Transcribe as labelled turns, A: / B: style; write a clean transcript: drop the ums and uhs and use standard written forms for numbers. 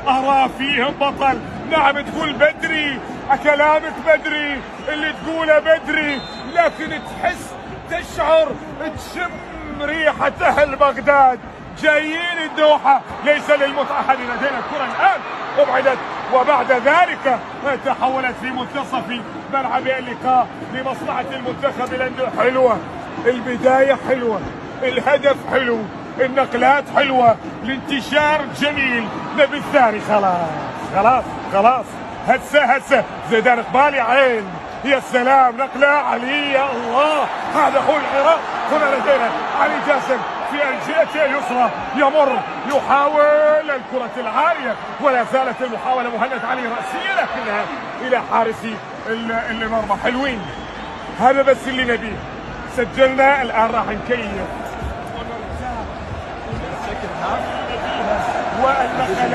A: أرى فيهم بطل. نعم تقول بدري، كلامك بدري، اللي تقوله بدري، لكن تشعر، تشم ريحة أهل بغداد جايين الدوحة ليس للمتعة. لدينا الكرة الآن أبعدت، وبعد ذلك تحولت في منتصف ملعب اللقاء لمصلحة المنتخب، لأنه حلوة، البداية حلوة، الهدف حلو، النقلات حلوة، الانتشار جميل. نبي الثاني. خلاص هسه زيدان قبالي عين. يا سلام، نقلة علي، يا الله، هذا هو العراق. هنا لدينا علي جاسم في الجهة اليسرى، يمر يحاول الكرة العالية، ولا زالت المحاولة مهند علي رأسية، لكنها إلى حارسي المرمى. حلوين، هذا بس اللي نبيه. سجلنا، الآن راح نكيف والنقلات